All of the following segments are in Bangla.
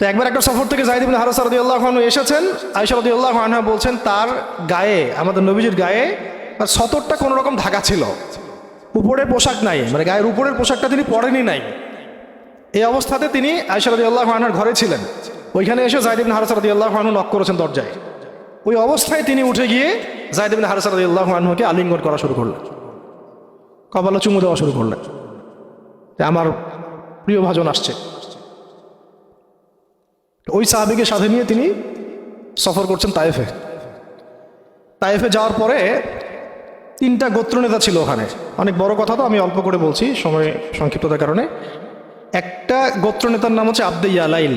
তো একবার একটা সফর থেকে যায়েদ ইবনে হারেসা রাদিয়াল্লাহু আনহু এসেছেন। আয়েশা রাদিয়াল্লাহু আনহা বলছেন তার গায়ে, আমাদের নবীজির গায়ে তার সতরটা কোনো রকম ঢাকা ছিল, উপরে পোশাক নাই, মানে গায়ের উপরের পোশাকটা তিনি পরেনি নাই। এই অবস্থাতে তিনি আয়েশা রাদিয়াল্লাহু আনহার ঘরে ছিলেন। ওইখানে এসে যায়েদ ইবনে হারেসা রাদিয়াল্লাহু আনহু নক করেছেন দরজায়। ওই অবস্থায় তিনি উঠে গিয়ে যায়েদ ইবনে হারেসা রাদিয়াল্লাহু আনহুকে আলিঙ্গন করা শুরু করলেন, কপালে চুমু দেওয়া শুরু করলেন যে আমার প্রিয় ভাজন আসছে। ওই সাহাবীকে সাথে নিয়ে তিনি সফর করছেন তায়েফে। তায়েফে যাওয়ার পরে 3টা গোত্রনেতা ছিল ওখানে। অনেক বড় কথা, তো আমি অল্প করে বলছি সময় সংক্ষিপ্ততার কারণে। একটা গোত্রনেতার নাম হচ্ছে আব্দে ইয়ালাইল।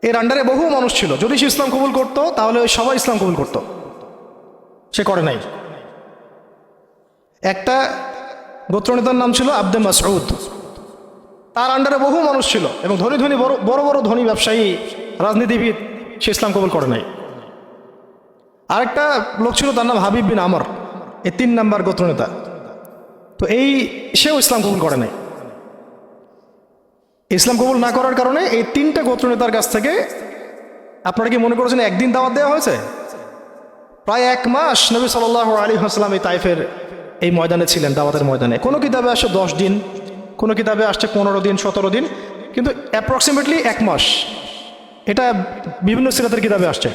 এর আন্ডারে বহু মানুষ ছিল, যদি সে ইসলাম কবুল করতো তাহলে ওই সবাই ইসলাম কবুল করতো, সে করে নাই। একটা গোত্রনেতার নাম ছিল আব্দে মাসউদ, তার আন্ডারে বহু মানুষ ছিল এবং ধনী ধনী বড় বড় ধনী ব্যবসায়ী, রাজনীতিবিদ, সে ইসলাম কবুল করে নাই। আরেকটা লোক ছিল, তার নাম হাবিব বিন আমর, এই 3 নাম্বার গোত্রনেতা। তো সেও ইসলাম কবুল করে নাই। ইসলাম কবুল না করার কারণে এই 3টা গোত্রনেতার কাছ থেকে, আপনারা কি মনে করেছেন একদিন দাওয়াত দেওয়া হয়েছে? প্রায় 1 মাস নবী সাল্লাল্লাহু আলাইহি ওয়াসাল্লাম এই তায়েফের এই ময়দানে ছিলেন, দাওয়াতের ময়দানে। কোনো কিতাবে আসছে 10 দিন, কোনো কিতাবে আসছে 15 দিন, 17 দিন, কিন্তু অ্যাপ্রক্সিমেটলি 1 মাস। এটা বিভিন্ন সিরাতের কিতাবে আসছে।